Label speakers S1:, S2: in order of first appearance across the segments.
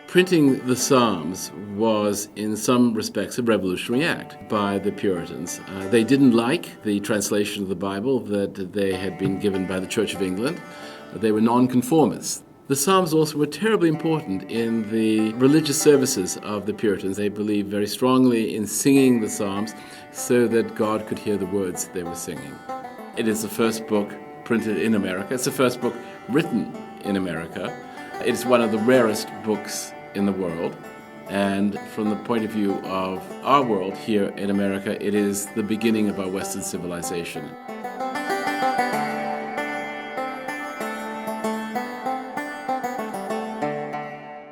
S1: Printing the Psalms was, in some respects, a revolutionary act by the Puritans. They didn't like the translation of the Bible that they had been given by the Church of England. They were nonconformists. The Psalms also were terribly important in the religious services of the Puritans. They believed very strongly in singing the Psalms so that God could hear the words they were singing. It is the first book printed in America. It's the first book written in America. It's one of the rarest books in the world, and from the point of view of our world here in America, it is the beginning of our Western civilization.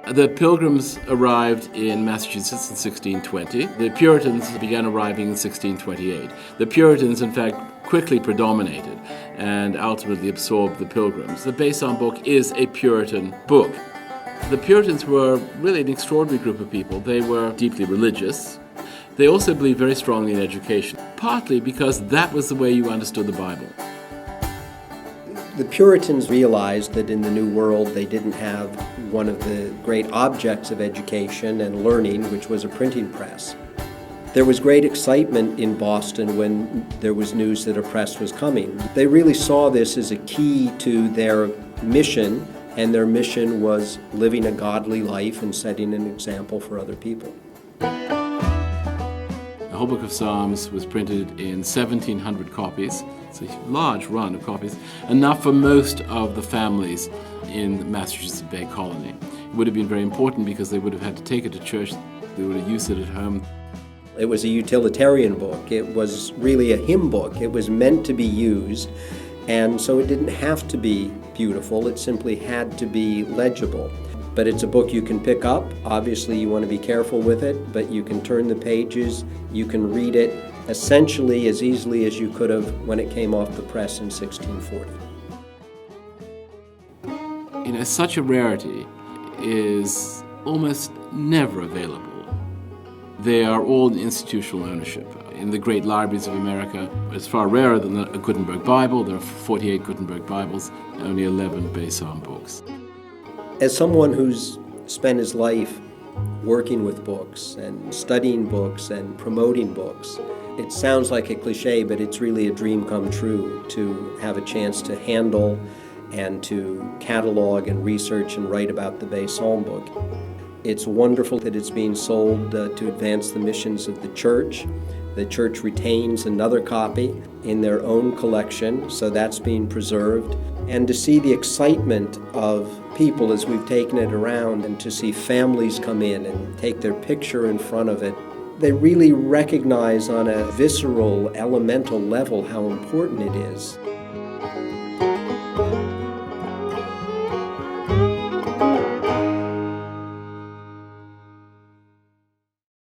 S1: The Pilgrims arrived in Massachusetts in 1620. The Puritans began arriving in 1628. The Puritans, in fact, quickly predominated and ultimately absorbed the Pilgrims. The Besom book is a Puritan book. The Puritans were really an extraordinary group of people. They were deeply religious. They also believed very strongly in education, partly because that was the way you understood the Bible.
S2: The Puritans realized that in the New World they didn't have one of the great objects of education and learning, which was a printing press. There was great excitement in Boston when there was news that a press was coming. They really saw this as a key to their mission, and their mission was living a godly life and setting an example for other people.
S1: The whole book of Psalms was printed in 1,700 copies. It's a large run of copies, enough for most of the families in the Massachusetts Bay Colony. It would have been very important because they would have had to take it to church. They would have used it at home.
S2: It was a utilitarian book. It was really a hymn book. It was meant to be used, and so it didn't have to be beautiful. It simply had to be legible. But it's a book you can pick up. Obviously, you want to be careful with it, but you can turn the pages. You can read it essentially as easily as you could have when it came off the press in 1640.
S1: Such a rarity is almost never available. They are all in institutional ownership. In the great libraries of America, it's far rarer than a Gutenberg Bible. There are 48 Gutenberg Bibles, only 11 Besom books.
S2: As someone who's spent his life working with books and studying books and promoting books, it sounds like a cliche, but it's really a dream come true to have a chance to handle and to catalog and research and write about the Besom book. It's wonderful that it's being sold to advance the missions of the church. The church retains another copy in their own collection, so that's being preserved. And to see the excitement of people as we've taken it around, and to see families come in and take their picture in front of it, they really recognize on a visceral, elemental level how important it is.